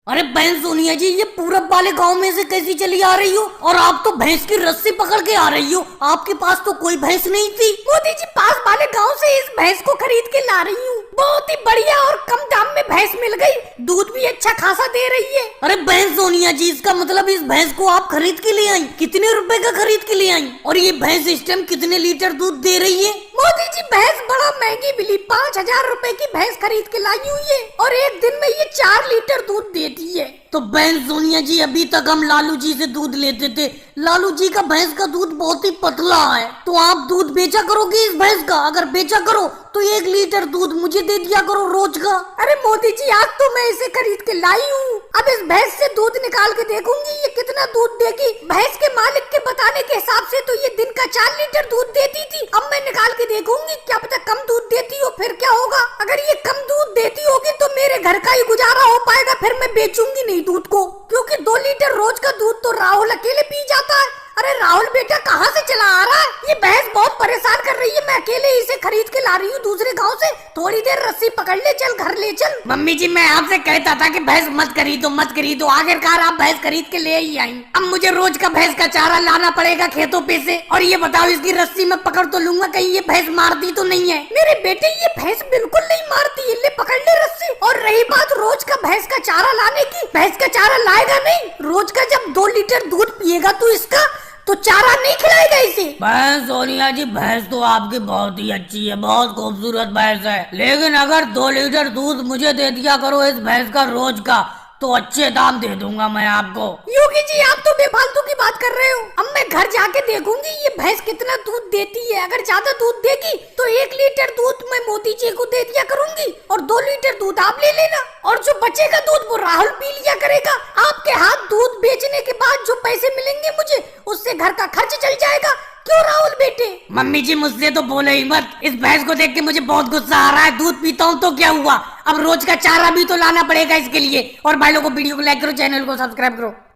अरे बहन सोनिया जी, ये पूरब वाले गांव में से कैसी चली आ रही हो? और आप तो भैंस की रस्सी पकड़ के आ रही हो। आपके पास तो कोई भैंस नहीं थी। मोदी जी, पास वाले गांव से इस भैंस को खरीद के ला रही हूँ। बहुत ही बढ़िया और कम दाम में भैंस मिल गई। दूध भी अच्छा खासा दे रही है। अरे बहन सोनिया जी, इसका मतलब इस भैंस को आप खरीद के ले आई? कितने रुपए का खरीद के ले आई? और ये भैंस इस टाइम कितने लीटर दूध दे रही है? मोदी जी, भैंस बड़ा महंगी मिली। 5,000 रुपए की भैंस खरीद के लाई हुई है और एक दिन में ये 4 लीटर दूध देती है। तो बहन सोनिया जी, अभी तक हम लालू जी से दूध लेते थे। लालू जी का भैंस का दूध बहुत ही पतला है। तो आप दूध बेचा करोगे इस भैंस का? अगर बेचा करो तो 1 लीटर दूध मुझे दे दिया करो रोज का। अरे मोदी जी, आज तो मैं इसे खरीद के लाई हूँ। अब इस भैंस से दूध निकाल के देखूंगी ये कितना दूध देगी। भैंस के मालिक के बताने के हिसाब से तो ये दिन का 4 लीटर दूध देती थी। अब मैं निकाल के देखूंगी, क्या पता कम दूध देती हो, फिर क्या होगा। अगर ये कम दूध देती होगी तो मेरे घर का ही गुजारा हो पाएगा। फिर मैं बेचूंगी नहीं दूध को, क्योंकि 2 लीटर रोज का दूध तो राहुल अकेले पी जाता है। अरे राहुल बेटा, कहाँ से चला आ रहा है? ये भैंस बहुत परेशान कर रही है। मैं अकेले इसे खरीद के ला रही हूँ दूसरे गांव से। थोड़ी देर रस्सी पकड़ ले, चल घर ले चल। मम्मी जी, मैं आपसे कहता था कि भैंस मत खरीदो। आखिरकार आप भैंस खरीद के ले ही आई। अब मुझे रोज का भैंस का चारा लाना पड़ेगा खेतों पे से। और ये बताओ, इसकी रस्सी में पकड़ तो लूंगा, कहीं ये भैंस मारती तो नहीं है? मेरे बेटे, ये भैंस बिल्कुल नहीं मारती है। ले पकड़ ले रस्सी। और रही बात रोज का भैंस का चारा लाने की, भैंस का चारा लाएगा नहीं। रोज का जब 2 लीटर दूध पिएगा तो इसका तो चारा नहीं खिलाएगा इसे। भैंस सोनिया जी, भैंस तो आपकी बहुत ही अच्छी है, बहुत खूबसूरत भैंस है। लेकिन अगर 2 लीटर दूध मुझे दे दिया करो इस भैंस का रोज का, तो अच्छे दाम दे दूंगा मैं आपको। योगी जी, आप तो बेफालतू की बात कर रहे हो। अब मैं घर जाके देखूंगी ये भैंस कितना दूध देती है। अगर ज्यादा दूध देगी तो 1 लीटर दूध मैं मोदी जी को दे दिया करूंगी और 2 लीटर दूध आप ले लेना। और जो बचेगा दूध वो राहुल पी लिया करेगा। आपके हाथ दूध बेचने के बाद जो पैसे मिलेंगे मुझे, उससे घर का खर्च चल जाएगा। क्यों राहुल बेटे? मम्मी जी, मुझसे तो बोले ही मत। इस भैंस को देख के मुझे बहुत गुस्सा आ रहा है। दूध पीता हूँ तो क्या हुआ, अब रोज का चारा भी तो लाना पड़ेगा इसके लिए। और भाई लोगों को वीडियो को लाइक करो, चैनल को सब्सक्राइब करो।